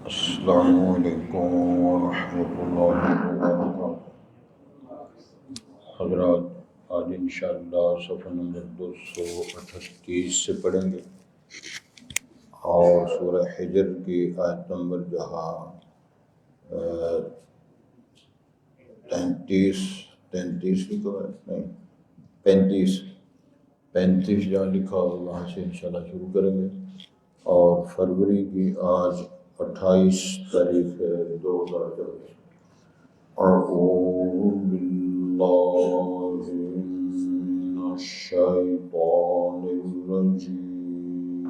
السلام علیکم ورحمۃ اللہ وبرکاتہ۔ حضرات، آج انشاءاللہ صفحہ نمبر 238 سے پڑھیں گے اور سورہ حجر کی آیت نمبر جہاں 35 لکھا ہے، نہیں 35 جہاں لکھا ہو وہاں سے انشاءاللہ شروع کریں گے، اور فروری کی آج 28 تاریخ ہے 2024۔ اعوذ باللہ من الشیطان الرجیم،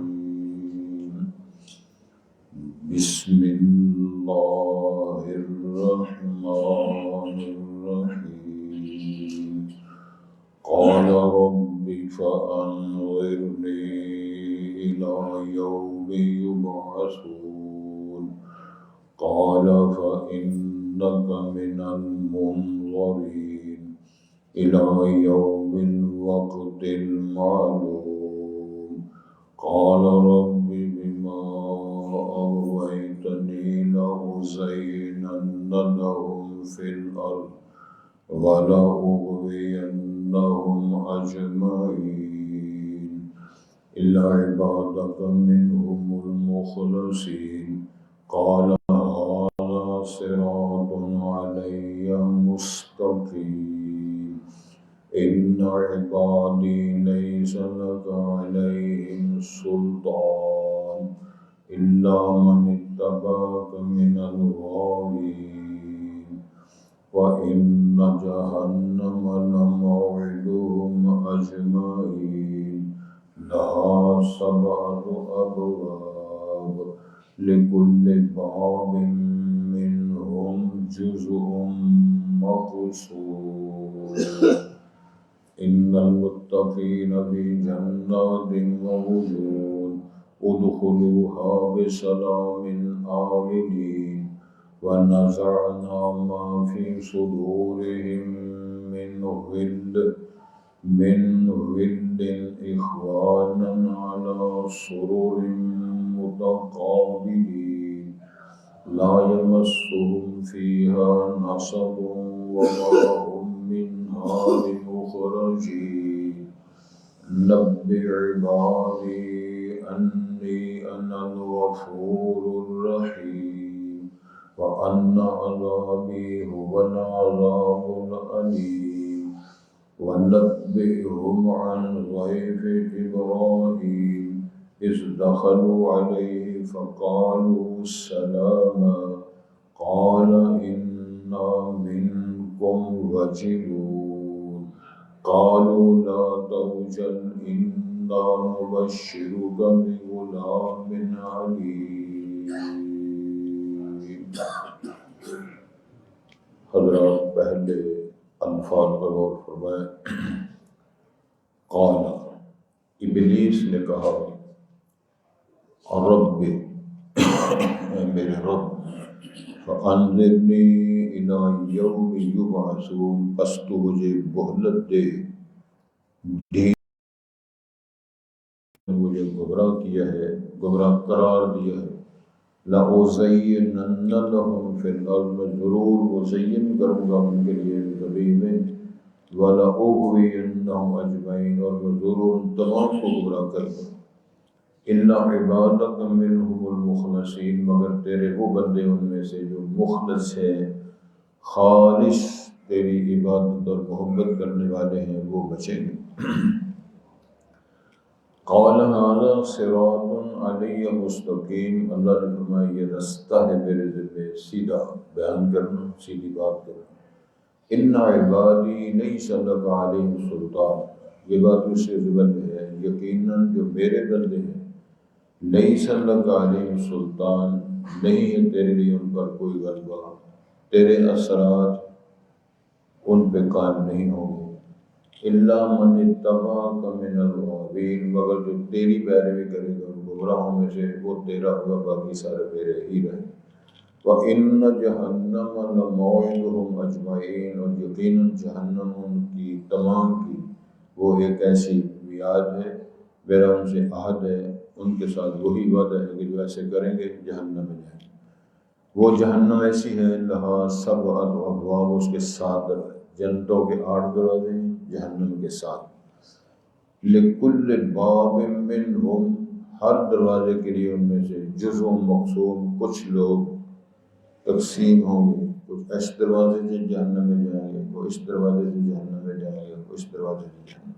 بسم اللہ الرحمن الرحیم۔ قال رب فأنظرني إلى يوم يبعثون قال فإنك من المنظرين إلى يوم الوقت المعلوم قال رب بما أغويتني لأزينن لهم في الأرض ولأغوينهم أجمعين إلا عبادك منهم المخلصين قال هذا صراط علي مستقيم إن عبادي ليس لك عليهم سلطان إلا من اتبعك من الغاوين وإن جهنم لموعدهم أجمعين لها 7 أبواب لكل باب منهم جزء مقسوم إن المتقين في جنات وعيون ادخلوها بسلام آمنين ونزعنا ما في صدورهم من غل إخوانا على سرر متقابلين لا يمسهم فيها نصب وما هم منها بمخرجين نبئ عبادي أني أنا الغفور الرحيم وأن عذابي هو العذاب الأليم ونبئهم عن ضيف إبراهيم إذ دخلوا عليه فقالوا سلاما قال إنا منكم وجلون قالوا لا توجل إنا نبشرك بغلام عليم۔ حضرات، پہلے الفاظ پر غور فرمائیں۔ قال، ابلیس نے کہا، رب، اے میرے رب، فانظرنی الی یوم یبعثون، پس تو مجھے مہلت دے، مجھے گمراہ کیا ہے، گمراہ قرار دیا ہے۔ لَأُزَيِّنَنَّ لَهُمْ فِي الْأَرْضِ، میں ضرور مزین کروں گا ان کے لیے زمین میں، وَلَأُغْوِيَنَّهُمْ أَجْمَعِينَ، اور میں ضرور ان تمام کو گمراہ کروں گا۔ إِلَّا عِبَادَكَ مِنْهُمُ الْمُخْلَصِينَ، مگر تیرے وہ بندے ان میں سے جو مخلص ہیں، خالص تیری عبادت اور محبت کرنے والے ہیں، وہ بچیں گے۔ قال هذا صراط علی مستقیم، اللہ نے فرمایا یہ رستہ ہے میرے ذمہ سیدھا بیان کرنا، سیدھی بات کرنا۔ ان عبادی لیس لک علیہم سلطان، یہ بات اس سے زبان میں ہے، یقیناً جو میرے بندے ہیں، لیس لک علیہم سلطان، نہیں ہے تیرے لیے ان پر کوئی غلبہ، تیرے اثرات ان پہ قائم نہیں ہوں گے۔ الا من اتبعک من الغاوین، مگر جو تیری پیروی کرے گا ان گمراہوں میں سے، وہ تیرا ہوگا، باقی سارے میرے ہی رہیں۔ وَإِنَّ جَهَنَّمَ لَمَوْعِدُهُمْ أَجْمَعِينَ، اور یقیناً جہنم ان کی تمام کی وہ ایک ایسی میعاد ہے، میرا ان سے عہد ہے ان کے ساتھ وہی وعدہ ہے کہ جو ایسے کریں گے جہنم میں جائیں گے۔ وہ جہنم ایسی ہے لہا سبعۃ ابواب، اس کے 7 دروازے، جنتوں کے 8 دروازے ہیں، جہنم کے 7۔ لکل باب منہم، ہر دروازے کے لیے ان میں سے جزء مقسوم، کچھ لوگ تقسیم ہوں گے، کچھ اس دروازے سے جہنم میں جائیں گے، وہ اس دروازے سے جہنم میں جائیں گے، وہ اس دروازے سے جہنم میں۔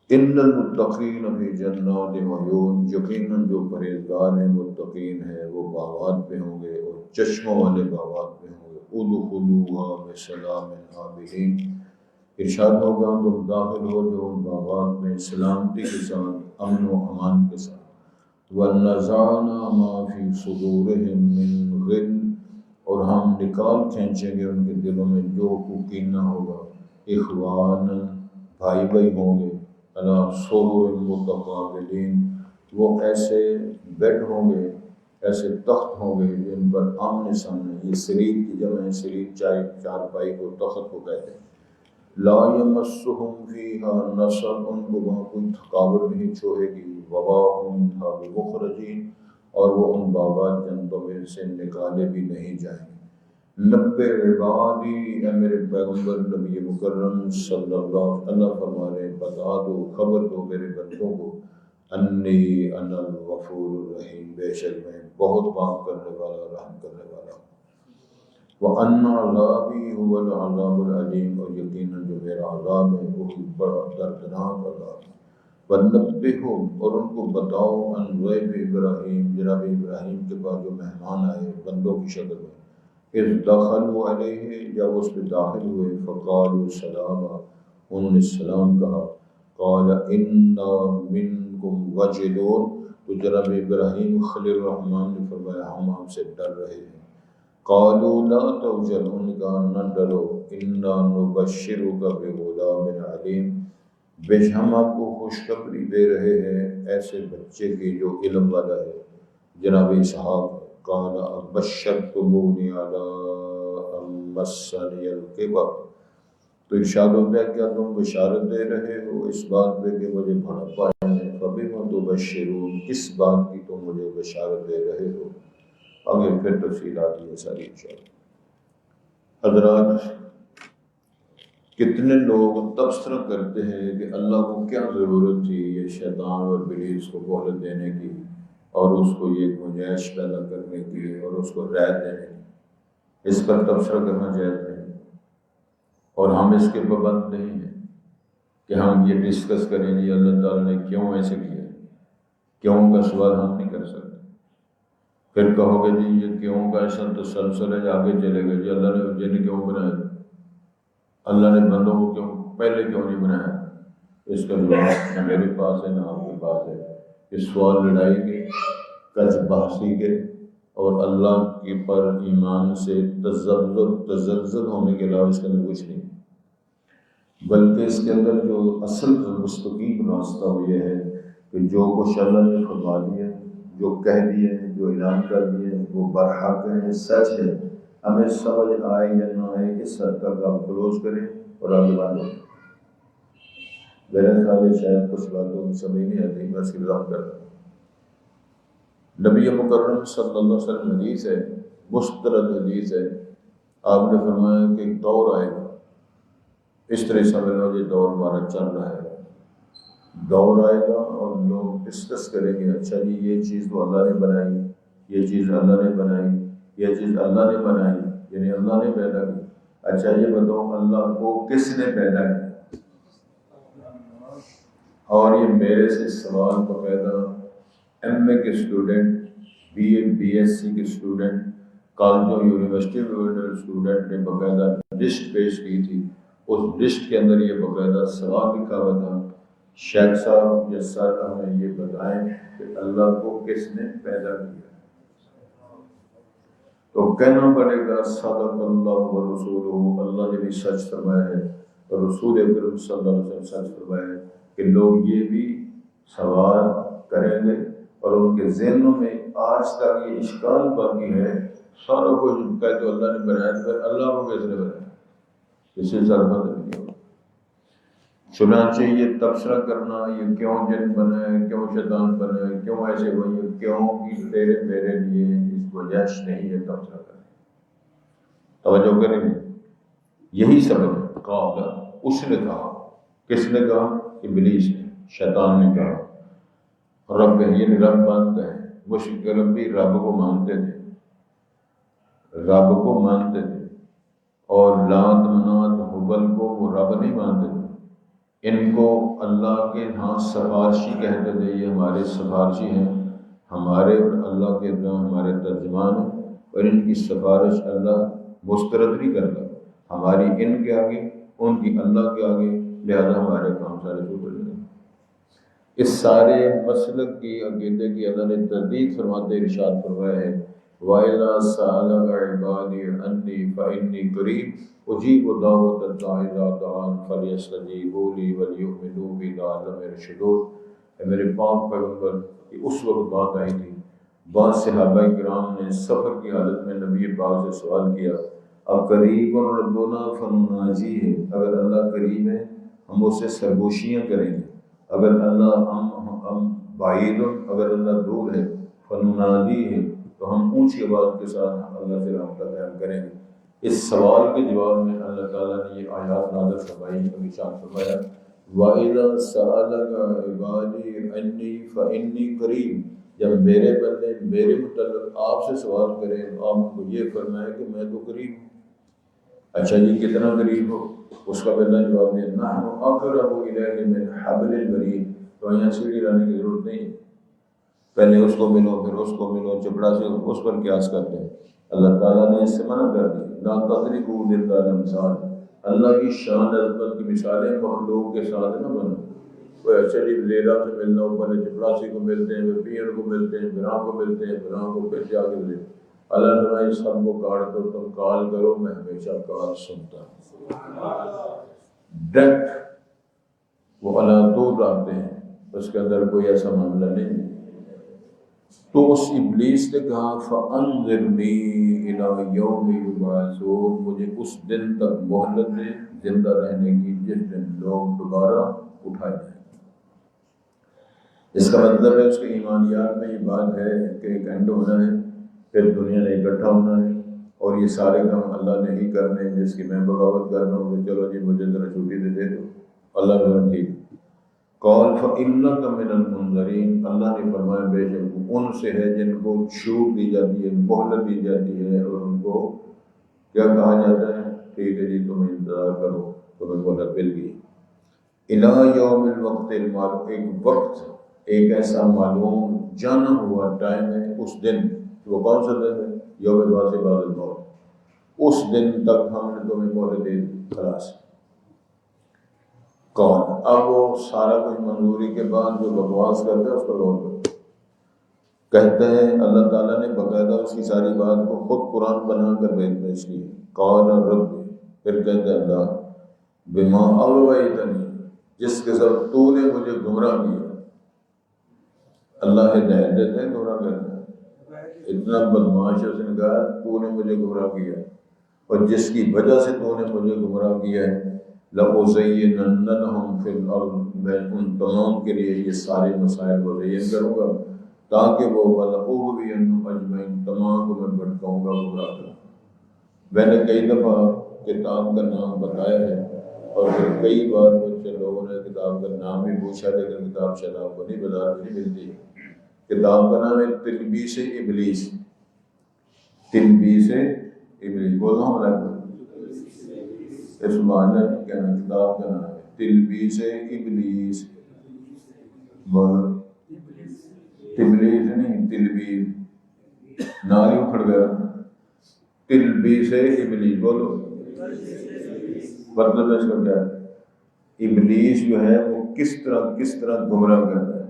ان المتقین فی جنات وعیون، یقیناً جو پرہیزگار ہیں متقین ہیں وہ باغات پہ ہوں گے اور چشموں والے باغات پہ ہوں گے۔ ادخلوها بسلام آمنین، ارشاد ہوگا تم داخل ہو جو ان باغات میں سلامتی کے ساتھ، امن و امان کے ساتھ۔ وَنَزَعْنَا مَا فِي صُدُورِهِم مِّن غِلٍّ، اور ہم نکال کھینچیں گے ان کے دلوں میں جو کینہ ہوگا، اخواناً، بھائی بھائی ہوں گے، علی سرر متقابلین، وہ ایسے بیڈ ہوں گے، ایسے تخت ہوں گے جن پر آمنے سامنے، یہ سریر کی جمع ہے، سریر چارپائی کو، تخت کو کہتے ہیں۔ لا یمسہم فیہا نصب، ان کو وہاں کوئی تھکاوٹ نہیں چھوئے گی، وما ہم منہا بمخرجین، اور وہ ان باغات جنتوں میں سے نکالے بھی نہیں جائیں گے۔ نبئ عبادی، اے میرے پیغمبر نبی مکرم صلی اللہ علیہ وسلم فرما رہے ہیں، بتا دو، خبر دو میرے بندوں کو، انی انا الغفور الرحیم، بے شک میں بہت معاف کرنے والا، رحم کرنے والا ہوں۔ وَأَنَّ عَذَابِي هُوَ الْعَذَابُ الْأَلِيمُ، اور یقیناً جو میرا عذاب ہے وہی بڑا دردناک عذاب ہے۔ وَنَبِّئْهُمْ، اور ان کو بتاؤ، عن ضیف ابراہیم، جناب ابراہیم کے پاس جو مہمان آئے بندوں کی شکل میں، اذ دخلوا علیہ، جب اس پہ داخل ہوئے، فقالوا سلاما، انہوں نے سلام کہا، قال انا منکم وجلون، تو جناب ابراہیم خلیل الرحمن نے فرمایا ہم آپ سے ڈر رہے ہیں۔ قالوا لا توجل، ان کا نہ ڈرو، انا نبشرک بغلام علیم، بے شک ہم آپ کو خوشخبری دے رہے ہیں ایسے بچے کی جو علم والا ہے، جناب اسحاق۔ قال ابشرتمونی علی ان مسنی الکبر، تو ارشاد ہوتا ہے کیا تم بشارت دے رہے ہو اس بات پہ کہ مجھے بڑھاپا ہے، فبما تبشرون، کس بات کی تم مجھے بشارت دے رہے ہو؟ آگے پھر تفصیلات یہ ساری انشاءاللہ۔ حضرات، کتنے لوگ تبصرہ کرتے ہیں کہ اللہ کو کیا ضرورت تھی یہ شیطان اور ابلیس کو مہلت دینے کی، اور اس کو یہ گنجائش پیدا کرنے کی، اور اس کو رعایت دینے کی۔ اس پر تبصرہ کرنا جائز نہیں، اور ہم اس کے پابند نہیں ہیں کہ ہم یہ ڈسکس کریں گے اللہ تعالیٰ نے کیوں ایسے کیا، کیوں کا سوال ہم نہیں کر سکتے۔ پھر کہو گے جی یہ کیوں کا ایسا تسلسل ہے، آگے چلے گا جی اللہ نے جن کیوں بنایا، اللہ نے بندوں کو کیوں پہلے کیوں نہیں بنایا؟ اس کا جواب نہ میرے پاس ہے نہ آپ کے پاس ہے۔ اس سوال لڑائی کے، کچ بحثی کے، اور اللہ کے پر ایمان سے تزلزل ہونے کے علاوہ اس کے اندر کچھ نہیں، بلکہ اس کے اندر جو اصل مستقیم راستہ وہ یہ ہے کہ جو کچھ اللہ نے فرما دیا، جو کہہ دیے، جو اعلان کر دیے وہ برحق ہے، سچ ہے، ہمیں سمجھ آئے یا نہ آئے اس حد تک آپ کلوز کریں اور آگے بڑھیں۔ میرے خیال ہے شاید کچھ باتوں میں سمجھ نہیں آتی، میں اس کی وضاحت کر رہا ہوں۔ نبی مکرم صلی اللہ علیہ وسلم حدیث ہے، مستند حدیث ہے، آپ نے فرمایا کہ ایک دور آئے گا، اس طرح سمجھ لو یہ دور ہمارا چل رہا ہے، دور آئے گا اور لوگ ڈسکس کریں گے، اچھا جی یہ چیز تو اللہ نے بنائی، یہ چیز اللہ نے بنائی، یہ چیز اللہ نے بنائی، یعنی اللہ نے پیدا کی، اچھا یہ بتاؤ اللہ کو کس نے پیدا کیا؟ اور یہ میرے سے سوال باقاعدہ ایم اے کے student, B A B S C کے اسٹوڈنٹ، کالجوں یونیورسٹی میں اسٹوڈنٹ نے باقاعدہ لسٹ پیش کی تھی، اس لسٹ کے اندر یہ باقاعدہ سوال لکھا ہوا تھا، شیخ صاحب یا سر ہمیں یہ بتائیں کہ اللہ کو کس نے پیدا کیا؟ تو کہنا پڑے گا صدق اللہ و رسولہ، اللہ نے بھی سچ فرمایا ہے اور رسول اکرم صلی اللہ علیہ وسلم سچ فرمایا ہے کہ لوگ یہ بھی سوال کریں گے، اور ان کے ذہنوں میں آج تک یہ اشکال باقی ہے، سارا کچھ کہہ تو اللہ نے بنایا، پھر اللہ کو کیسے نے بنایا؟ اس سے ضرورت نہیں ہوگا۔ چنانچہ یہ تبصرہ کرنا یہ کیوں جن بنا ہے، کیوں شیطان بنا ہے، کیوں ایسے ہوئی، کیوں کی تیرے میرے لیے اس گنجائش نہیں ہے تبصرہ کرنے۔ توجہ کریں، یہی سبب ہے۔ قال، اس نے کہا، کس نے کہا؟ ابلیس نے، شیطان نے کہا، رب، یہ رب مانتا ہے، مشرک رب بھی رب کو مانتے تھے، رب کو مانتے تھے، اور لات منات حبل کو وہ رب نہیں مانتے تھے، ان کو اللہ کے ہاں سفارشی کہتے تھے، یہ ہمارے سفارشی ہیں، ہمارے اور اللہ کے ہمارے ترجمان ہیں، اور ان کی سفارش اللہ مسترد نہیں کرتا، ہماری ان کے آگے، ان کی اللہ کے آگے، لہذا ہمارے کام سارے چھوٹ جائیں۔ اس سارے مسلک کی عقیدے کی اللہ نے تردید فرماتے ارشاد فرمایا ہے، وَإِذَا سَأَلَكَ عِبَادِي عَنِّي فَإِنِّي قَرِيبٌ أُجِيبُ دَعْوَةَ الدَّاعِ إِذَا دَعَانِ فَلْيَسْتَجِیبُوا لِی وَلْیُؤْمِنُوا بِی لَعَلَّهُمْ یرشدون۔ اے میرے پاک پیغمبر، یہ اس وقت بات آئی تھی، بعض صحابہ کرام نے سفر کی حالت میں نبی پاک سے سوال کیا، اب قریب ربنا فنناجی ہے، اگر اللہ قریب ہے ہم اس سے سرگوشیاں کریں گے، اگر اللہ ہم بعید، اگر اللہ دور ہے، فننادی ہے تو ہم اونچی آواز کے ساتھ اللہ سے رابطہ قائم کریں گے۔ اس سوال کے جواب میں اللہ تعالیٰ نے یہ آیات نازل فرمائی، ارشاد فرمایا، وَإِذَا سَأَلَكَ عِبَادِي عَنِّی فَإِنِّی قَرِیب، جب میرے بندے میرے متعلق آپ سے سوال کریں، آپ کو یہ فرمائے کہ میں تو قریب ہوں۔ اچھا جی، کتنا قریب ہو؟ اس کا پہلا جواب دیا، نحن اقرب الیہ من حبل الورید، تو یہاں سیڑھی لانے کی ضرورت نہیں، پہلے اس کو ملو، پھر اس کو ملو، چپڑا سے اس پر قیاس کرتے ہیں۔ اللہ تعالیٰ نے اس سے منع کر دی، لا تضربوا للہ الامثال، اللہ کی شان عظمت کی مثالیں مخلوق کے ساتھ نہ بنو۔ کوئی اچھا جی لیلا سے ملنا ہو، پہلے چپڑاسی کو ملتے ہیں، پھر پیر کو ملتے ہیں، پھر کو ملتے ہیں، پھر کو، پھر جا کے ملتے ہیں۔ اللہ تعالیٰ اس سب کو کاٹ دو، تم کال کرو، میں ہمیشہ کال سنتا ہوں۔ ڈٹ وہ اللہ دور رہتے ہیں، اس کے اندر کوئی ایسا معاملہ نہیں۔ تو اس ابلیس نے کہا، فَأَنظِرْنِی إِلَىٰ يَوْمِ يُبْعَثُونَ، مجھے اس دن تک مہلت دے زندہ رہنے کی جس دن لوگ دوبارہ اٹھائے جائیں۔ اس کا مطلب ہے اس کے ایمانیات میں یہ بات ہے کہ ایک اینڈ ہونا ہے، پھر دنیا نے اکٹھا ہونا ہے، اور یہ سارے کام اللہ نے ہی کرنے ہیں، جس کی میں بغاوت کر رہا ہوں کہ چلو جی مجھے ذرا چھٹی دے دو، اللہ نے ٹھیک۔ قال فإنک من المنذرین، اللہ نے فرمایا بے شک ان سے ہے جن کو چھوٹ دی جاتی ہے، مہلت دی جاتی ہے، اور ان کو کیا کہا جاتا ہے، ٹھیک ہے جی تم انتظار کرو، تمہیں مہلت مل گئی۔ الی یوم الوقت المعلوم، ایک وقت، ایک ایسا معلوم جانا ہوا ٹائم ہے، اس دن، وہ کون سا دن ہے؟ یوم بعث بعد الموت، اس دن تک ہم نے تمہیں مہلت دے دی، خلاص۔ کون؟ اب وہ سارا کچھ منظوری کے بعد جو بکواس کرتے ہیں اس کو غور کرتے کہتے ہیں، اللہ تعالیٰ نے باقاعدہ اس کی ساری بات کو خود قرآن بنا کر پیش کی۔ قال رب، پھر کہتے ہیں اللہ، بما اغویتنی، جس کے سبب تو نے مجھے گمراہ کیا۔ اللہ ہدایت دیتے ہیں، گمراہ کرتا ہے۔ اتنا بدمعاش ہے، اس نے کہا تو نے مجھے گمراہ کیا، اور جس کی وجہ سے تو نے مجھے گمراہ کیا ہے، لَأُزَيِّنَنَّ فِي الْأَرْضِ، میں ان تمام کے لیے یہ سارے مسائل کو مزین کروں گا تاکہ وہ وَلَأُغْوِيَنَّهُمْ أَجْمَعِينَ، تمام کو میں بھٹکاؤں گا، گمراہ کروں گا۔ میں نے کئی دفعہ کتاب کا نام بتایا ہے، اور پھر کئی بار مجھ سے لوگوں نے کتاب کا نام بھی پوچھا، لیکن کتاب شاید آپ کو نہیں بازار میں نہیں ملتی۔ کتاب کا نام ہے تلبیس ابلیس، تلبیس ابلیس، بولو ہمارا اس معنی نہیں کہنا، کتاب کا نام ہے تلبیس ابلیس، بولو تبلیس نہیں، تلبیس، ناری اکھڑ گیا، تلبیس ابلیس، بولو مطلب اس کا کیا ہے؟ ابلیس جو ہے وہ کس طرح گمراہ کرتا ہے،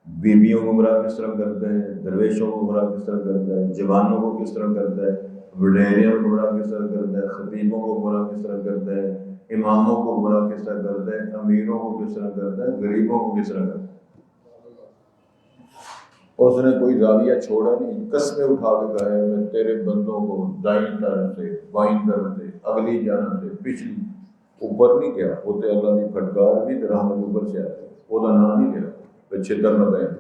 بیویوں کو گمراہ کس طرح کرتا ہے، درویشوں کو گمراہ کس طرح کرتا ہے، جوانوں کو کس طرح کرتا ہے، وڈیریوں کو گمراہ کس طرح کرتا ہے، خطیبوں کو گمراہ کس طرح کرتا ہے، اماموں کو گمراہ کس طرح کرتا ہے، امیروں کو کس طرح کرتا ہے، غریبوں کو کس طرح کرتا ہے۔ اس نے کوئی زاویہ چھوڑا نہیں، قسمیں اٹھا کے کہا ہے میں تیرے بندوں کو دائیں طرف سے، بائیں طرف سے، اگلی جانب سے، پچھلی، اوپر نہیں گیا، وہ تو اللہ کی پھٹکار بھی تو رحمت اوپر سے آتی، وہ نام نہیں گیا پچھے در نہ بہن۔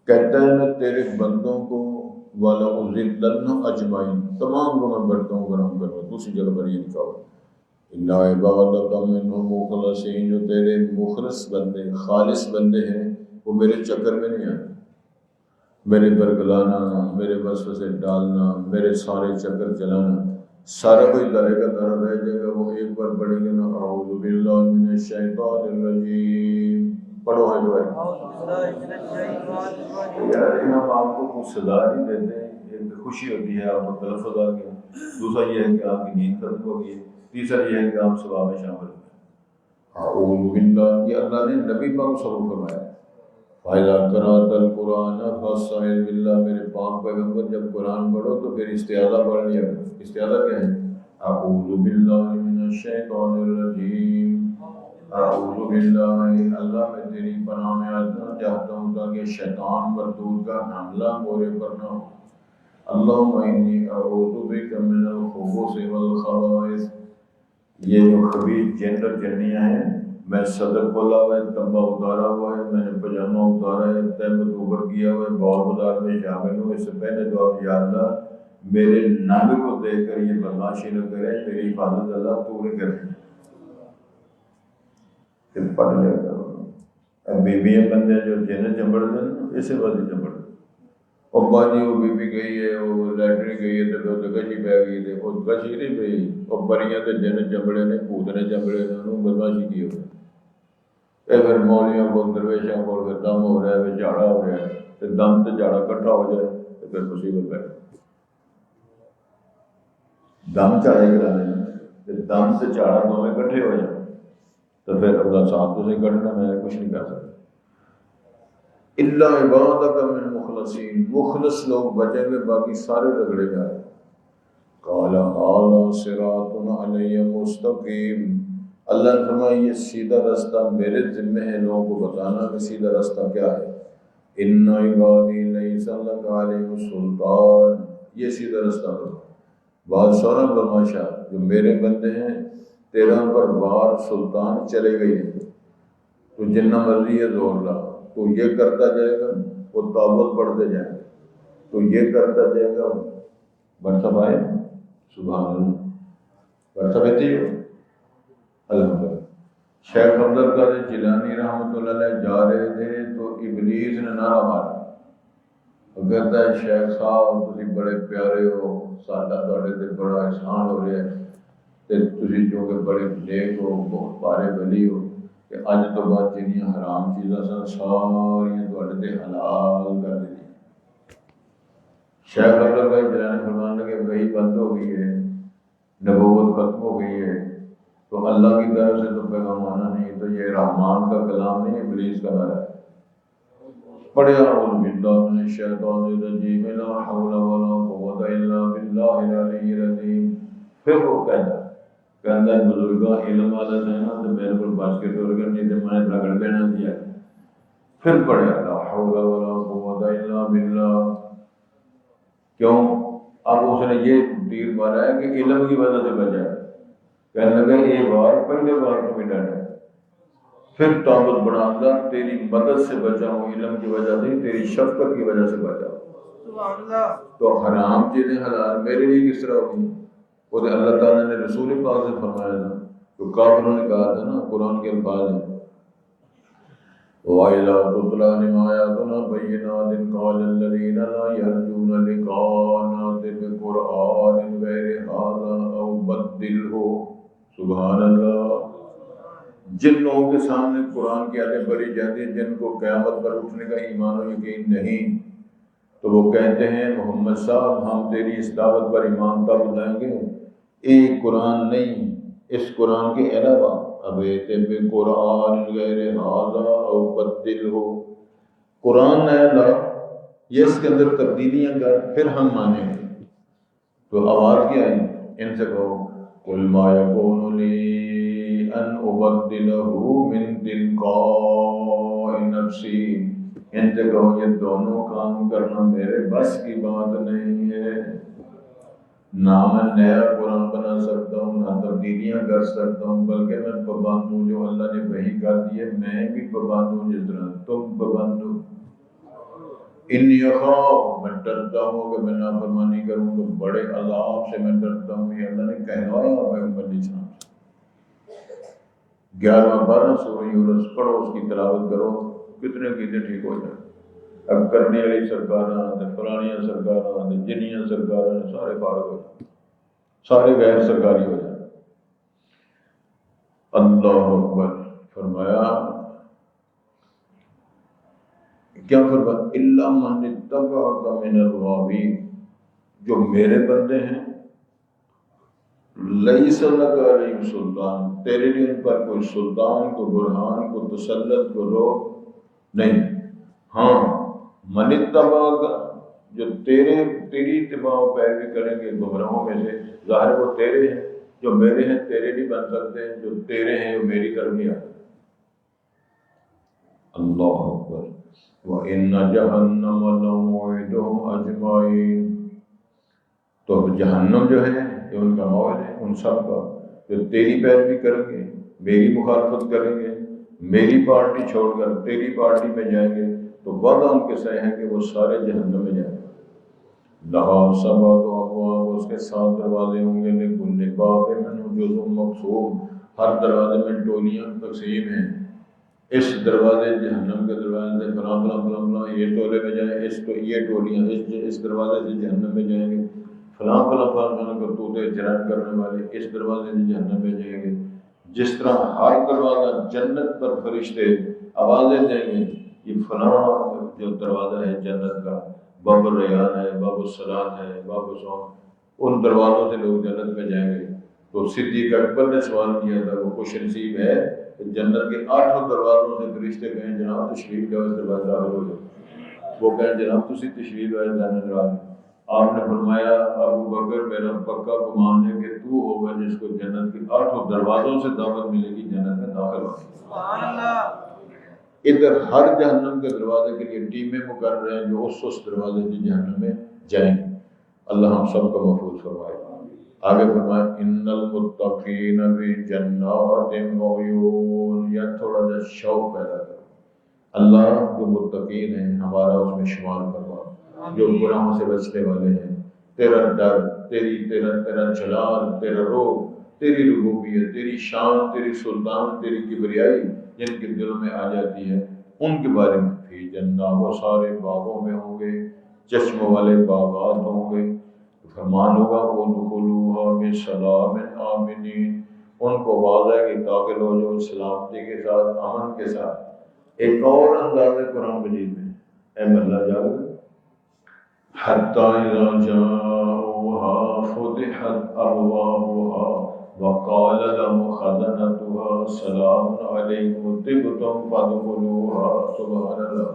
کہتا ہے میں تیرے بندوں کو والا اذلن اجمعین، تمام کو میں بڑھتا ہوں گرم کروں۔ دوسری جگہ پر یہ لکھا ہوا الا عبادک منهم مخلصین، جو تیرے مخلص بندے خالص بندے ہیں وہ میرے چکر میں نہیں آتے، میرے برگلانا، میرے وسوسے ڈالنا، میرے سارے چکر چلانا، سارا کوئی درے کا درا رہ جائے گا۔ وہ ایک بار پڑھیں گے نا اعوذ باللہ من الشیطان الرجیم، پڑھو ہے جو یار ہم آپ کو کچھ سزا نہیں دیتے ہیں، ایک خوشی ہوتی ہے آپ کو تلفظ آ گیا، دوسرا یہ ہے کہ آپ کی نیند ختم ہو گئی ہے، تیسرا یہ ہے کہ آپ ثواب میں شامل ہوئے۔ اعوذ باللہ، یہ اللہ نے نبی پاک صلی اللہ علیہ وسلم فرمایا فَإِذَا قَرَأْتَ الْقُرْآنَ فَاسْتَعِذْ بِاللَّهِ، میرے پاک پیغمبر جب قرآن پڑھو تو پھر استعاذہ پڑھ لیا کرو۔ استعاذہ کیا ہے؟ اعوذ باللہ من الشیطان الرجیم، اعوذ باللہ، اللہ میں تیری پناہ میں آنا چاہتا ہوں تاکہ شیطان مردود کا حملہ مورے پر نہ ہو۔ اللہم انی اعوذ بک من الخبث والخبائث، یہ جو خبیث جن اور جنیاں ہیں، میں صدر کھولا ہوا ہے، تمبا اتارا ہوا ہے، میں نے پجامہ اتارا ہے، تہمت اوپر کیا ہوا ہے، بال بازار میں شامل ہوں، اس سے پہلے تو آپ یا اللہ میرے ننگ کو دیکھ کر یہ بدماشی نہ کرے، میری حفاظت اللہ تو نے کرے۔ پھر پڑھ لیا کرو، اب بیویاں بندے جو جن چمڑ دیں اسے بازی چمڑ دیں، اور باجی وہ بیوی گئی ہے، وہ لیٹرین گئی ہے تو گشی پہ گئی تھے، وہ گشی نہیں پئی، اور پریاں تو جن چمڑے نے، بھوت نے چمڑے نے، انہوں بدماشی کی ہوئی۔ پھر مولیاں کو درویشاں کو دم ہو رہا ہے، جھاڑا ہو رہا ہے، تو دم تو جھاڑا کٹھا ہو جائے تو پھر مصیبت بیٹھ دم چاڑے کرانے، دم سے جھاڑا دونوں کٹھے ہو جائیں تو پھر اللہ صاحب تو سے کٹنا، میں کچھ نہیں کر سکتا۔ الا عبادک من مخلصین، مخلص لوگ بچیں گے، باقی سارے رگڑے جائیں۔ قال هذا صراط علی مستقیم، اللہ نے فرمایا یہ سیدھا رستہ میرے ذمہ ہے لوگوں کو بتانا کہ سیدھا رستہ کیا ہے۔ ان عبادی لیس لک علیہم سلطان، یہ سیدھا رستہ ہے۔ بات سونا برماشا، جو میرے بندے ہیں تیرا ان پر بار سلطان چلے گئی نہیں، تو جنہ مرضی ہے زور لا، تو یہ کرتا جائے گا وہ تعوت پڑھتے جائیں گے، تو یہ کرتا جائے گا بڑھتا پائے، سبحان اللہ بڑھتا بیتی ہو الحمدللہ۔ شیخ عبد القادر جیلانی رحمۃ اللہ علیہ جا رہے تھے تو ابلیس نے نعرہ مارا، وہ کہتا ہے شیخ صاحب تسی بڑے پیارے ہو، ساڈا تواڈے تے بڑا احسان ہو رہا ہے، تے تسی کیونکہ بڑے نیک ہو، بہت بارے ولی ہو، کہ اج تو بعد جنیاں حرام چیزاں سن ساریاں تواڈے تے حلال کر دیں۔ شیخ عبد القادر جیلانی فرمانے لگے وہی بند ہو گئی ہے، نبوت ختم ہو گئی ہے، تو اللہ کی طرف سے تو پیغام آنا نہیں، تو یہ رحمان کا کلام نہیں، ابلیس کا نعرہ ہے۔ پڑھے اعوذ باللہ من الشیطان الرجیم لا حول ولا قوۃ الا باللہ العلی العظیم۔ پھر وہ کہتا ہے بزرگاں علم والا ہے نا تو میرے کو بچ کے ٹور کر نہیں تو میں رگڑ دینا دیا۔ پھر پڑھے لا حول ولا قوۃ الا باللہ، کیوں؟ اب اس نے یہ تیر مارا ہے کہ علم کی وجہ سے بچا ہے، کہنے لگا یہ بار پہلے بار کو بھی ڈاٹا ہے، پھر توبت بڑھا اللہ تیری مدد سے بچا ہوں، علم کی وجہ سے، تیری شفقت کی وجہ سے بچا ہوں۔ تو حرام چیزیں حلال میرے لیے کس طرح ہوگی؟ وہ تو اللہ تعالیٰ نے رسول پاک سے فرمایا تھا، تو کافروں نے کہا تھا نا، قرآن کے الفاظ ہیں وَإِذَا تُتْلَىٰ عَلَيْهِمْ آيَاتُنَا بَيِّنَاتٍ قَالَ الَّذِينَ لَا يَرْجُونَ لِقَاءَنَا ائْتِ بِقُرْآنٍ غَيْرِ هَٰذَا أَوْ بَدِّلْهُ۔ سبحان اللہ، جن لوگوں کے سامنے قرآن کی آیتیں پڑھی جاتی ہیں جن کو قیامت پر اٹھنے کا ایمان و یقین نہیں، تو وہ کہتے ہیں محمد صاحب ہم تیری اس دعوت پر ایمان تب لائیں گے ایک قرآن نہیں، اس قرآن کے علاوہ اب قرآن غیر ھذا او بدلہ، قرآن نیا لا یہ اس کے اندر تبدیلیاں کر پھر ہم مانیں گے۔ تو آواز کیا ہے؟ ان سے کہو قل ما یکون لی ان ابدلہ من تلقاء نفسی، ان سے کہو یہ دونوں کام کرنا میرے بس کی بات نہیں ہے۔ نہ میں نیا قرآن بنا سکتا ہوں، نہ تبدیلیاں کر سکتا ہوں، بلکہ میں پابند ہوں جو اللہ نے وحی کر دی ہے، میں بھی پابند ہوں جس طرح تم پابند ہو۔ انی اخاف، میں ڈرتا ہوں کہ میں نافرمانی کروں تو بڑے عذاب سے میں ڈرتا ہوں، یہ اللہ نے کہلوایا پیغمبر علیہ السلام سے۔ 11 سورہ یونس پڑھو، اس کی تلاوت کرو، کتنے چیزیں ٹھیک ہو جائیں۔ اب کرنے والی سرکاراں، فلانیاں سرکاراں، جنیاں سرکاراں، سارے فارغ ہو جائیں، سارے غیر سرکاری ہو جائیں۔ اللہ اکبر۔ فرمایا کیا فرمایا؟ الا من اتبعک من الغاوین، جو میرے بندے ہیں، لیس لک علیہم سلطان، تیرے لیے ان پر کوئی سلطان، کوئی برہان، کوئی تسلط، کوئی روک نہیں۔ ہاں من اتبعک، جو تیری اتباع و پیروی کریں گے گمراہوں میں سے، ظاہر وہ تیرے ہیں، جو میرے ہیں تیرے نہیں بن سکتے، جو تیرے ہیں وہ میری طرف نہیں آتے۔ اللہ اکبر۔ وَإِنَّ جَهَنَّمَ لَمَوْعِدُهُمْ أَجْمَعِينَ، تو جہنم جو ہے یہ ان کا موعد ہے، ان سب کا جو تیری پیروی کریں گے، میری مخالفت کریں گے، میری پارٹی چھوڑ کر تیری پارٹی میں جائیں گے، تو وعدہ ان کے سے ہے کہ وہ سارے جہنم میں جائیں گے۔ لَهَا سَبْعَةُ أَبْوَابٍ، اس کے 7 دروازے ہوں گے، لِكُلِّ بَابٍ مِّنْهُ جُزْءٌ مَّقْسُومٌ، ہر دروازے میں ٹولیاں تقسیم ہیں۔ اس دروازے جہنم کے دروازے سے فلاں فلاں فلاں فلاں یہ ٹولے میں جائیں، اس کو یہ ٹولیاں اس دروازے سے جہنم میں جائیں گے، فلاں فلاں فلاں فلاں کرتوتے جرائم کرنے والے اس دروازے سے جہنم میں جائیں گے۔ جس طرح ہر دروازہ جنت پر فرشتے آوازیں دیں گے، یہ فلاں جو دروازہ ہے جنت کا، باب الریان ہے، باب الصلاۃ ہے، باب الصوم، ان دروازوں سے لوگ جنت میں جائیں گے۔ تو صدیق اکبر نے سوال کیا تھا، وہ خوش نصیب ہے کہ جنت کے 8 دروازوں سے فرشتے کہیں جناب تشریف لو، اس دروازے داخل ہو جائے، وہ کہیں جناب تسی تشریف لو اس دروازے۔ آپ نے فرمایا ابو بکر میرا پکا گمان ہے کہ تو ہوگا جس کو جنت کے 8 دروازوں سے دعوت ملے گی جنت میں داخل ہونے۔ سبحان اللہ۔ ادھر ہر جہنم کے دروازے کے لیے ٹیمیں مقرر ہیں جو اس دروازے سے جہنم میں جائیں گے۔ اللہ ہم سب کو محفوظ فرمائے۔ آگے فرمایا ان المتقین فی جنات وعیون، یا تھوڑا سا شوق پیدا کرو، اللہ جو متقین ہیں ہمارا اس میں شمار فرما، جو گناہوں سے بچنے والے ہیں، تیرا ڈر، تیرا جلال، تیرا روح، تیری ربوبیت، تیری شان، تیری سلطان، تیری کبریائی جن کے دلوں میں آ جاتی ہے، ان کے بارے میں فی جنات، وہ سارے باغوں میں ہوں گے، چشموں والے باغات ہوں گے، فرمان ہوگا وَادْخُلُوهَا بِسَلَامٍ آمِنِينَ، ان کو واضح کہ داخل ہو جو سلامتی کے ساتھ، امن کے ساتھ۔ ایک اور انداز قرآن مجید میں اے اللہ جاؤ حَتَّى إِذَا جَاءُوهَا فُتِحَتْ أَبْوَابُهَا وَقَالَ لَهُمْ خَزَنَتُهَا سَلَامٌ عَلَيْكُمْ طِبْتُمْ فَادْخُلُوهَا۔ سبحان اللہ۔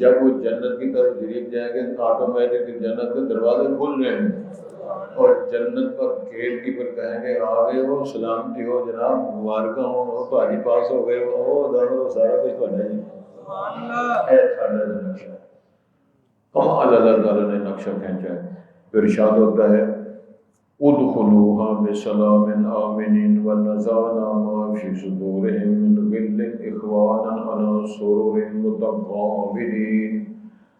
جب وہ جنت کی طرف قریب جائیں گے تو آٹومیٹک جنت کے دروازے کھل جائیں گے، اور جنت پر گیٹ کیپر کہیں گے آ گئے ہو، سلامتی ہو جناب، مبارکاں ہو، تہاڈی پاس ہو گئے ہو، دونوں سارا کچھ تہاڈا جی۔ سبحان اللہ۔ اے ساڈا نقشہ کمال اللہ تعالیٰ نے نقشہ کھینچا ہے۔ پھر ارشاد ہوتا ہے ادخلوها بسلام آمنین ونزعنا ما فی صدورهم من غل اخوانا علی سرر متقابلین،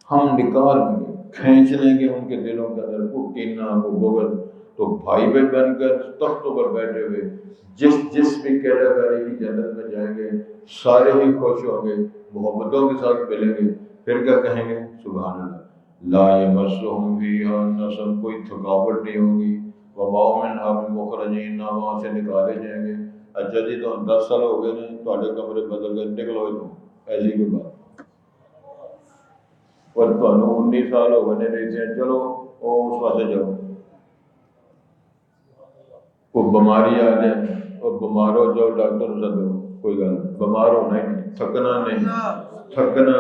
ہم نکال گے، کھینچ لیں گے ان کے دلوں کے اندر کو کینہ، کو بغض، تو بھائی بھائی بن کر تختوں پر بیٹھے ہوئے جس بھی کیٹیگری کی جنت میں جائیں گے سارے ہی خوش ہوں گے، محبتوں کے ساتھ ملیں گے۔ پھر کیا کہیں گے؟ سبحان اللہ، لا یمسہم فیہا نصب، کوئی تھکاوٹ نہیں ہوگی، وما منہا بمخرجین، نہ وہاں سے نکالے جائیں گے۔ اچھا جی تو 10 سال ہو گئے نہیں تھوڑے کمرے بدل گئے، نکلو تو ایسی کوئی بات، اور تمہیں 19 سال ہو گئے نہیں تھے، چلو اس پاسے جاؤ۔ کوئی بیماری آ جائے اور بیمار ہو جاؤ، ڈاکٹر سے دو، کوئی گل بیمار ہونا ہی نہیں، تھکنا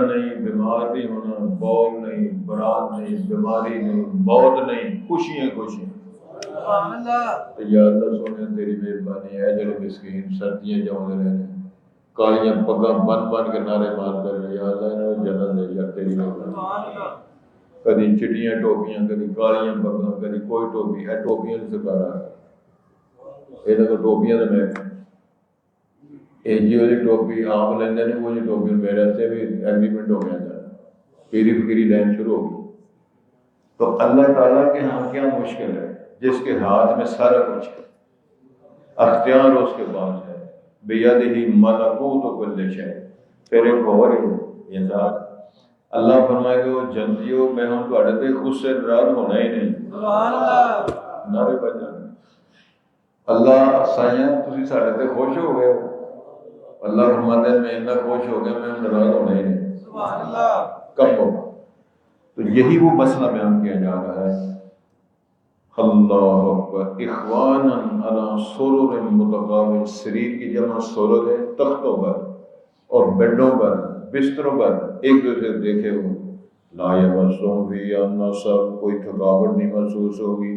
نہیں، بیمار نہیں ہونا، بول نہیں، برات نہیں، بیماری نہیں، موت نہیں، خوشیاں خوشیاں۔ یا اللہ سونے تیری مہربانی ہے، جڑے مسکین سردیاں جاؤں رہے ہیں، کالیاں پگاں بن بن کے نعرے مار کر رہے، یا اللہ انہوں نے جنت دے، یا تیری مہربانی۔ کدی چٹیاں ٹوپیاں، کدی کالیاں پگاں، کدی کوئی ٹوپی ہے، ٹوپیاں کی سرکار آ گئی، یہ ٹوپیاں تو میں جی ٹوپی آپ لیندے نے، وہ جی ٹوپی میرے سے بھی ایگریمنٹ ہو گیا جانا، پیری فکری لائن شروع ہو گئی۔ تو اللہ تعالیٰ کے ہاں کیا مشکل ہے، جس کے ہاتھ میں سارا کچھ ہے، اختیار اس کے پاس ہے، بیدہ ملکوت کل شیء۔ پھر ایک اور یہ ذات اللہ فرمائے کہ وہ جنتیوں میں ہوں تواڈے تے اس سے ناراض ہونا ہی نہیں۔ سبحان اللہ، نعرے بجانے اللہ سائیاں تسی ساڈے تے خوش ہو گئے ہو، اللہ فرماتے ہیں میں اتنا خوش ہو گیا میں ناراض ہونا ہی نہیں۔ سبحان اللہ، کب ہوگا؟ تو یہی وہ مسئلہ بیان کیا جا رہا ہے۔ اللہ اکبر، اخوانا علی سرر متقابل، سریر کی جمع سرر ہے، تختوں پر اور بیڈوں پر، بستروں پر ایک دوسرے دیکھے ہو، لا یمسہم فیہا نصب، کوئی تھکاوٹ نہیں محسوس ہوگی،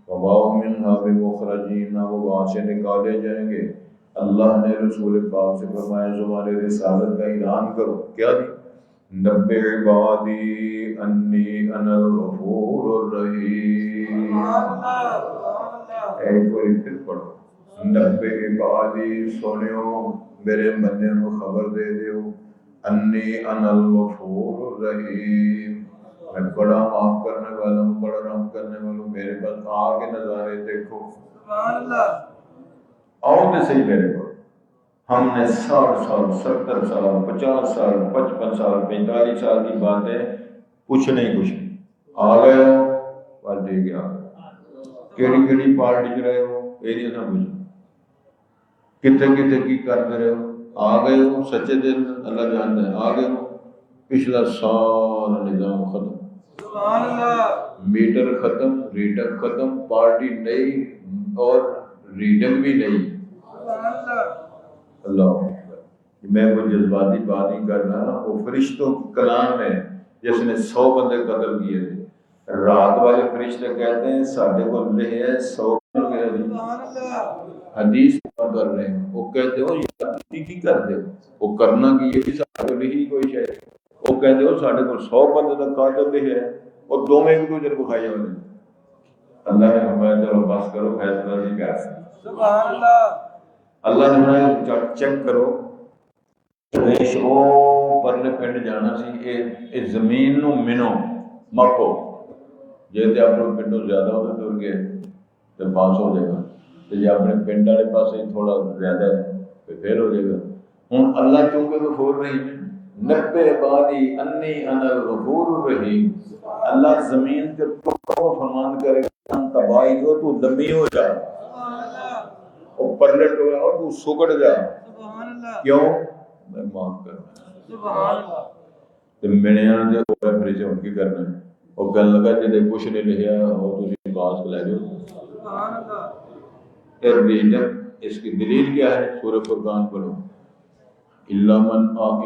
وما ھم منھا بمخرجین، نہ وہ وہاں سے نکالے جائیں گے۔ اللہ نے رسول پاک سے فرمایا زبان رسالت کا اعلان کرو، کیا دی؟ نبئ عبادی انی انا الغفور الرحیم۔ ایک بار پھر پڑھو، نبئ عبادی، سنو میرے بندے کو خبر دے دیو، انی انا الغفور الرحیم، میں بڑا معاف کرنے والا ہوں، بڑا رحم کرنے والا ہوں، میرے پاس آ کے نظارے دیکھو۔ سبحان اللہ، آؤ تو صحیح میرے کو۔ ہم نے 60 سال، 70 سال، 50 سال، 55 سال، 45 سال کی باتیں پوچھنے ہی کچھ نہیں، آ گئے ہو بات دے گیا، کیڑی کیڑی پارٹی چ رہے ہو یہ نہ پوچھو، کتنے کتنے کی کرتے رہے ہو، آ گئے ہو سچے دل، اللہ جانتا ہے، آ گئے ہو، پچھلا سارا نظام ختم، سبحان اللہ، میٹر ختم، ریٹر ختم، پارٹی نئی اور ریڈنگ بھی نہیں، سبحان اللہ۔ اللہ میں وہ جذباتی بات نہیں کر رہا، وہ فرشتوں کی کلام ہے جس نے 100 بندے قتل کیے تھے، رات والے فرشتے کہتے ہیں ساڈے کو لے ہے 100 حدیث کر رہے ہیں، وہ کہتے ہو یہ کی کرتے ہو، وہ کرنا کی یہ بھی ساڈے نہیں کوئی شے، وہ کہتے ہو ساڈے کو 100 بندے تک قاتل لے ہے اور دو میں ایک دوسرے کو کھائی ہونے۔ اللہ نے فرمایا چلو بس کرو، فیصلہ نہیں کر سکتے، سبحان اللہ۔ اللہ نے فرمایا چیک کرو، ریش او پرلے پنڈ جانا سی، اے زمین نو منو ماپو، جے تے اپنے پنڈوں زیادہ ہوتے ٹر گئے تو پاس ہو جائے گا، تو جے اپنے پنڈ والے پاس تھوڑا زیادہ ہے تو فیل ہو جائے گا۔ ہوں اللہ چونکہ غفور رحیم ہے، نبئ عبادی انی انا الغفور الرحیم، اللہ زمین کے ٹکڑوں فرمان کرے گا تباہی ہو تو لمبی ہو جا، اور پلٹ ہو اور تو سکڑ جا، کیوں؟ میں معاف کرنا، سبحان اللہ۔ تو میرے دے ہوئے پھر سے ان کی کرنا ہے، وہ کہنے لگا جے کچھ نہیں لکھیا وہ تسی پاس لے جاؤ، سبحان اللہ۔ ایک ریڈر اس کی دلیل کیا ہے؟ سورہ فرقان پڑھو، الا من تاب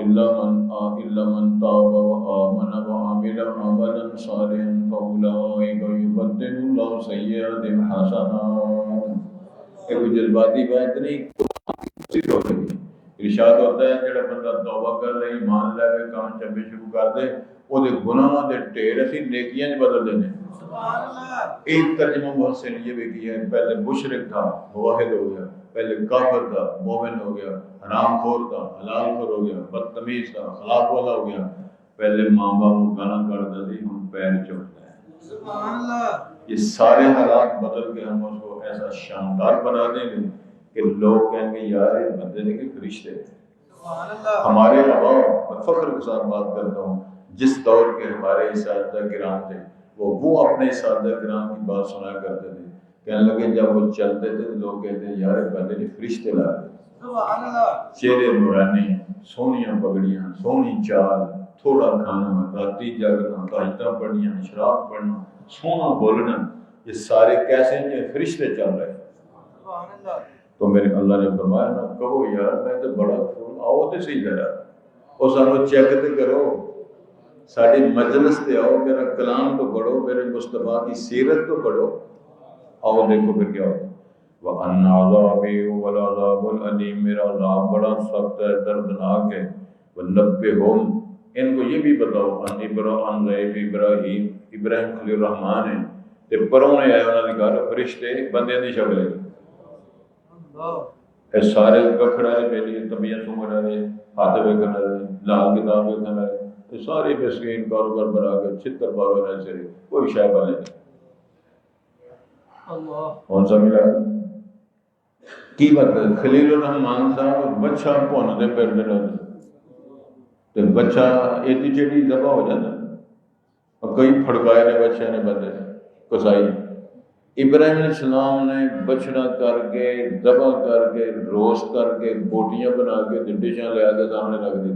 وآمن وعمل عملا صالحا فاولئک یبدل اللہ سیئاتہم حسنات۔ ایک جذباتی بات نہیں، ارشاد ہوتا ہے جڑا بندہ توبہ کر لے، ایمان لے کے کام چنگے شروع کر دے، وہ دے گناہاں دے ڈھیر اسی نیکیاں وچ بدل دینے، سبحان اللہ۔ ایک ترجمہ محسن یہ بھی کیا ہے، پہلے مشرک تھا موحد ہو گیا، پہلے کافر تھا مومن ہو گیا، حرام خور تھا حلال خور ہو گیا، بدتمیز تھا اخلاق والا ہو گیا، پہلے ماں باپ کو گانا کاٹتا تھی ہم پیر چومتا ہے، سبحان اللہ۔ یہ سارے حالات بدل کے ہم اس کو ایسا شاندار بنا دیں گے کہ لوگ کہیں گے یار یہ بندے نے کہ فرشتے ہیں۔ ہمارے آباء، فخر کے ساتھ بات کرتا ہوں، جس دور کے ہمارے اساتذہ کرام تھے وہ اپنے اساتذہ کرام کی بات سنا کرتے تھے، کہنے لگے جب وہ چلتے تھے لوگ کہتے ہیں یار بندے نے فرشتے لا دے، چہرے نورانی، سونیاں پگڑیاں، سونی چال، تھوڑا کھانا، راتی جاگنا، تہجدیں پڑھنیاں، شراب پڑھنا، سونا بولنا، یہ سارے کیسے ہیں؟ فرشتے چل رہے ہیں۔ تو میرے اللہ نے فرمایا نا کہو یار میں تو بڑا فون آؤ تو صحیح ذرا، اور سانو چیک تو کرو، ساری مجلس تے آؤ، میرا کلام تو پڑھو، میرے مصطفیٰ کی سیرت تو پڑھو، آؤ دیکھو پھر کیا ہوتا ہے۔ وَأَنَّ عَذَابِي هُوَ الْعَذَابُ الْأَلِيمُ، میرا عذاب بڑا سخت ہے، دردناک ہے۔ وَنَبِّئْهُمْ، ان کو یہ بھی بتاؤ، عن ضیف ابراہیم، ابراہیم خلیل الرحمان ہیں تے پرونے آئے انہاں دے گھر فرشتے بندیاں دی شکل ہے اے سارے ککھڑا ہے پہلی طبیعت عمر ہے ہاتھ ویکھن والے لال کتاب ویکھن والے تے سارے مسکین کاروبار بنا کے چھتر پاور رہ سے کوئی شے والے اللہ کون سا ملا کی مطلب خلیل الرحمان صاحب بچہ پون دے پھر دے تے بچہ ایڈی جڑی ذبح ہو جاتا اور کئی پھڑکائے نے بچے نے بندے کسائی ابراہیم علیہ السلام نے بچڑا کر کے ذبح کر کے روسٹ کر کے بوٹیاں بنا کے ڈشاں لے کے سامنے رکھ دی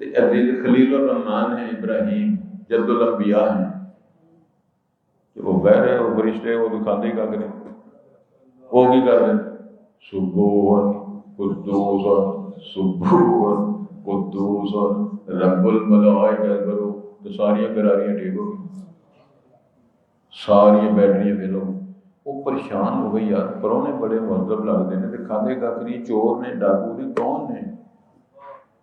تے عزیز خلیل الرحمان ہیں ابراہیم جد الانبیاء ہیں وہ بہرے وہ فرشتے وہ دکھاندے کا کرے وہ کی کر رہے سبحان قدوس سبحان قدوس رب الملائکہ برو تو ساری گراریاں ٹھیک ہو گئی ساری بیٹریاں فیل ہو گئی وہ پریشان ہو گئی یار پرونے بڑے مہذب لگتے ہیں تے کھاندے کا کری چور نے ڈاکو نے کون نے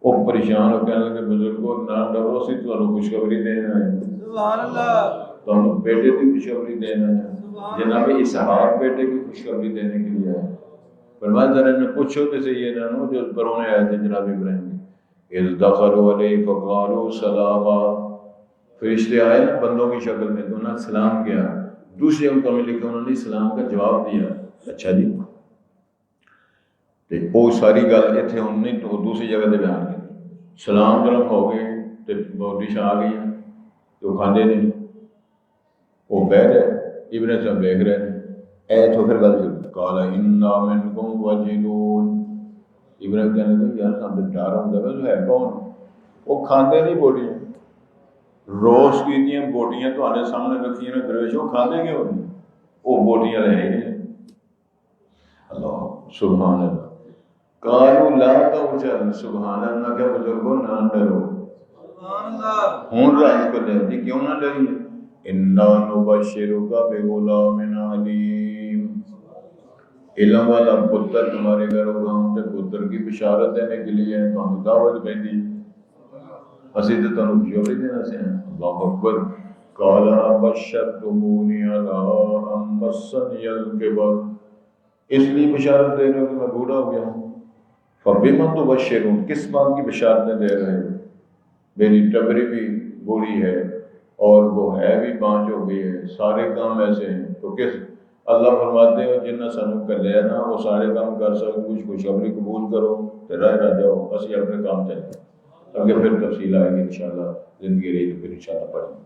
وہ پریشان ہو کہنے لگے بزرگوں نہ ڈرو سی تمہیں خوشخبری دینا ہے سبحان اللہ تمہیں بیٹے کی خوشخبری دینا ہے جناب اسحاق بیٹے کی خوشخبری دینے کے لیے آئے فرمایا ذرا نے پوچھو تو صحیح ہے نا جو پرونے آئے تھے جناب ابراہیم کی اذ دخلوا علیہ فقالوا سلاما فرشتے آئے نا بندوں کی شکل میں تو انہوں نے سلام کیا دوسری امتوں میں لکھا انہوں نے سلام کا جواب دیا اچھا جی وہ ساری گل اتنے ہوں نہیں تو دوسری جگہ دے بیان کی سلام جب ہو گئے تو ڈش آ گئی تو کھاندے نہیں وہ بہ رہے ابن صاحب دیکھ رہے ہیں اے تو پھر گل شروع قال انا منکم وجلون ابراہیم کہنے لگے یار سب ڈر ہوتا ہے جو ہے کون وہ کھاندے نہیں بوٹیاں روز کی بوٹیاں تو آنے سامنے رکھی ہیں درویش وہ کھاندے کیوں نہیں وہ بوٹیاں رہے گی اللہ سبحان اللہ قالوا لا توجل سبحان اللہ کے بزرگوں نہ ڈرو سبحان اللہ ہون راضی کو دے دی کیوں نہ ڈری انا نبشرک بغلام علیم علم والا پتر تمہارے گھر ہوگا تے پتر کی بشارت دینے کے لیے تو ہم دعوت بھیجی اسی تو تنو خوشخبری دینا سے ہیں اللہ اکبر قال بشرتمونی علی ان مسنی الکبر اس لیے بشارت دے رہے ہو کہ میں بوڑھا ہو گیا ہوں فبما تبشرون کس بات کی بشارتیں دے رہے ہیں میری ٹبری بھی بوڑھی ہے اور وہ ہے بھی بانج ہو گئی ہے سارے کام ایسے ہیں تو کس اللہ فرماتے ہیں جنہیں سانو کر لیا نا وہ سارے کام کر سکتے کچھ خوشخبری قبول کرو تو رہ جاؤ اسی اپنے کام چلیں آگے پھر تفصیل آئے گی انشاءاللہ زندگی رہی تو پھر انشاءاللہ پڑھیں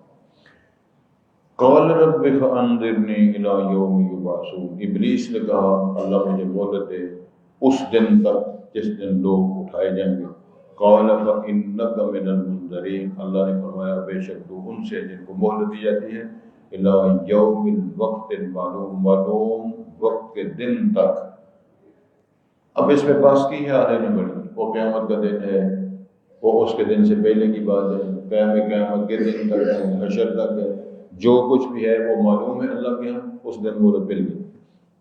قال رب فانظرنی الی یوم یبعثون ابلیس نے کہا اللہ مجھے مہلت دے اس دن تک جس دن لوگ اٹھائے جائیں گے قال فانک من المنذرین اللہ نے فرمایا بے شک تو ان سے جن کو مہلت دی جاتی ہے الی یوم الوقت المعلوم معلوم وقت کے دن تک اب اس میں پاس کی ہے آدھے نے بڑی وہ قیامت کا دن ہے وہ اس کے دن سے پہلے کی بات ہے قیامت کے دن تک ہے حشر تک ہے جو کچھ بھی ہے وہ معلوم ہے اللہ کے ہاں اس دن مہلت مل گئی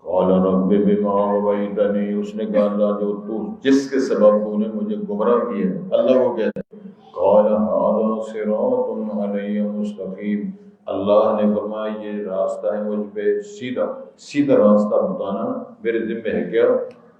قال رب بما غويتني اس نے کہا اللہ جو تو جس کے سبب تو نے مجھے گمراہ کیا ہے اللہ کو کہتا ہے قال هذا صراط علی مستقیم اللہ نے فرمایا یہ راستہ ہے مجھ پہ سیدھا سیدھا راستہ بتانا میرے ذمہ ہے کیا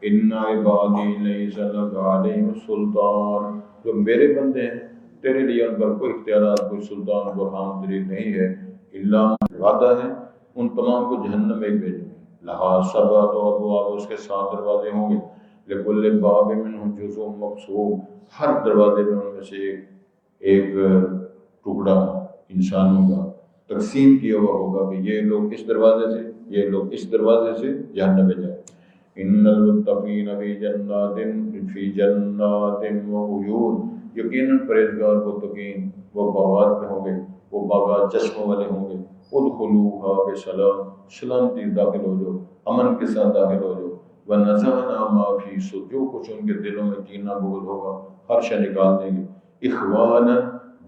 ان عبادی لیس لک علیہم سلطان جو میرے بندے ہیں تیرے لیے ان پر کوئی اختیارات کوئی سلطان برہان دلیل نہیں ہے اللہ وعدہ ہے ان تمام کو جہنم میں بھیجیں لہا سبعۃ ابواب اس کے 7 دروازے ہوں گے لکل باب منہم جزء مقسوم ہر دروازے میں ان میں سے ایک ٹکڑا انسانوں کا تقسیم کیا ہوا ہوگا کہ یہ لوگ اس دروازے سے یہ لوگ اس دروازے سے جہنم میں جائیں ان المتقین فی جنات وعیون یقیناً پرہیزگار متقین وہ باغات میں ہوں گے وہ باغات چشموں والے ہوں گے ادخلوها بسلام سلامتی داخل ہو جاؤ امن کے ساتھ داخل ہو جاؤ ونزعنا ما فی صدور جو کچھ ان کے دلوں میں کینہ بغض ہوگا ہر شے نکال دیں گے اخوانا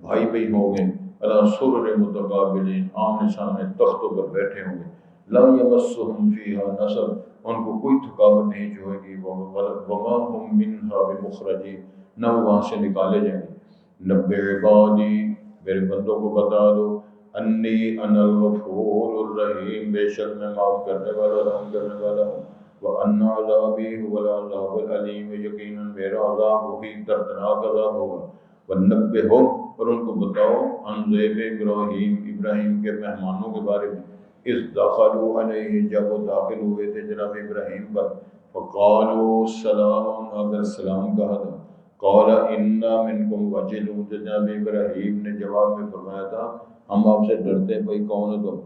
بھائی بھائی ہوں گے علی سرر متقابلین آمنے سامنے تختوں پر بیٹھے ہوں گے لا یمسهم فیہا نصب ان کو کوئی تھکاوٹ نہیں جو ہوگی وما هم منها بمخرجین نہ وہ وہاں سے نکالے جائیں گے نبع عبادی میرے بندوں کو بتا دو انی انا الغفور الرحیم، بے شک میں معاف کرنے والا رحم کرنے والا ہوں، وان عذابی هو العذاب العلیم، یقیناً میرا عذاب وہی دردناک عذاب ہوگا، ونبئہم، اور ان کو بتاؤ، عن ضیف ابراہیم، ابراہیم کے مہمانوں کے بارے میں، اذ دخلوا علیہ، جب وہ داخل ہوئے تھے جناب ابراہیم پر، فقالوا سلام، اگر سلام کہا تھا، قال انا منکم وجلون، جناب ابراہیم نے جواب میں فرمایا تھا ہم آپ سے ڈرتے ہیں، بھائی کون ہو تم؟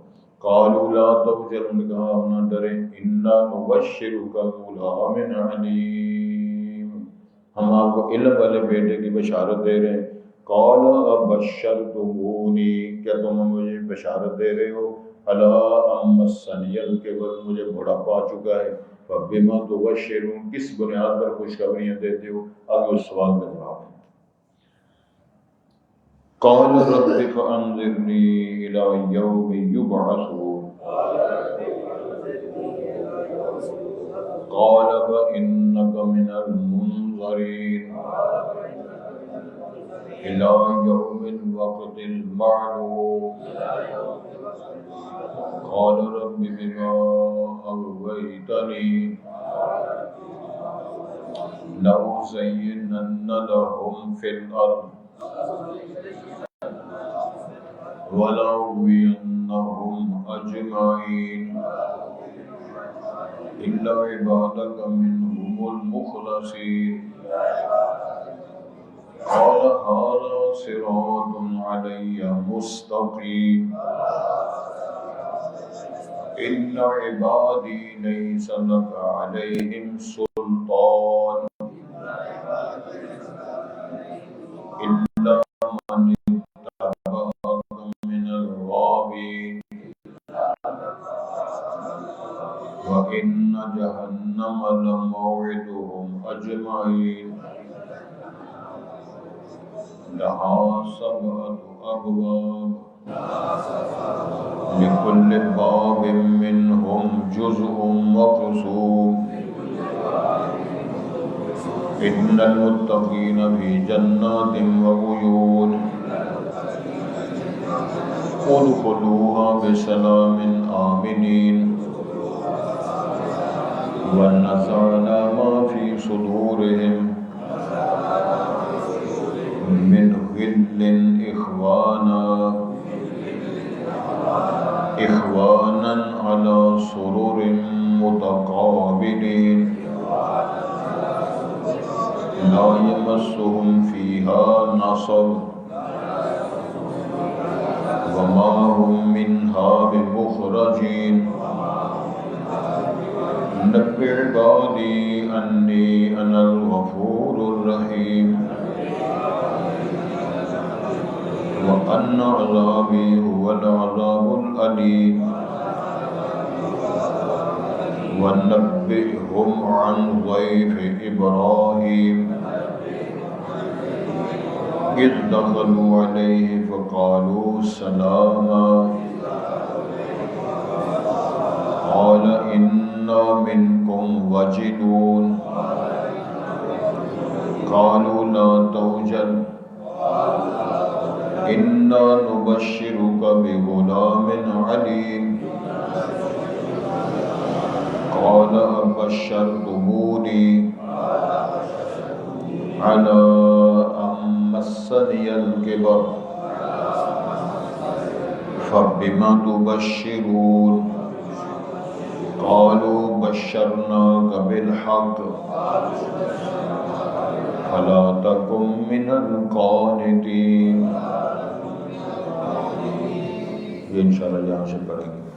قالوا لا توجل، انہوں نے کہا ہم نہ ڈریں، انا نبشرک بغلام علیم، ہم آپ کو علم والے بیٹے کی بشارت دے رہے ہیں۔ قال ابشرتمونی، کیا تم مجھے بشارت دے رہے ہو، الا ام مسنی الکبر، مجھے بڑھاپا آ چکا ہے، فبما تبشرون، کس بنیاد پر خوشخبریاں دیتے ہو؟ آگے اس سوال کا جواب ہے۔ قال رب فانظرنی الی یوم یبعثون، قال فانک من المنظرین الی یوم الوقت المعلوم، قال رب بما اغویتنی لأزينن لهم في الأرض ولأغوينهم أجمعين إلا عبادك منهم المخلصين، قال هذا صراط علي مستقيم، إن عبادي ليس لك عليهم سلطان إلا من اتبعك من الغاوين، وإن جهنم لموعدهم أجمعين، لها 7 أبواب لكل باب منهم جزء مقسوم، إن المتقين في جنات وعيون، ادخلوها بسلام آمنين، ونزعنا ما في صدورهم من غل إخوانا على سرر متقابلين، لا يمسهم فيها نصب وما هم منها بمخرجين، نبئ عبادي أني أنا الغفور الرحيم، وأن عذابي هو العذاب الأليم، ونبئهم عن ضيف إبراهيم إذ دخلوا عليه فقالوا سلاما، قال إنا منكم وجلون، قالوا لا توجل إنا نبشرك بغلام عليم، قال أبشرتموني على أن مسني الكبر فبما تبشرون، قالوا بشرناك بالحق فلا تكن من القانتين۔ یہ انشاءاللہ یہاں سے پڑھیں گے۔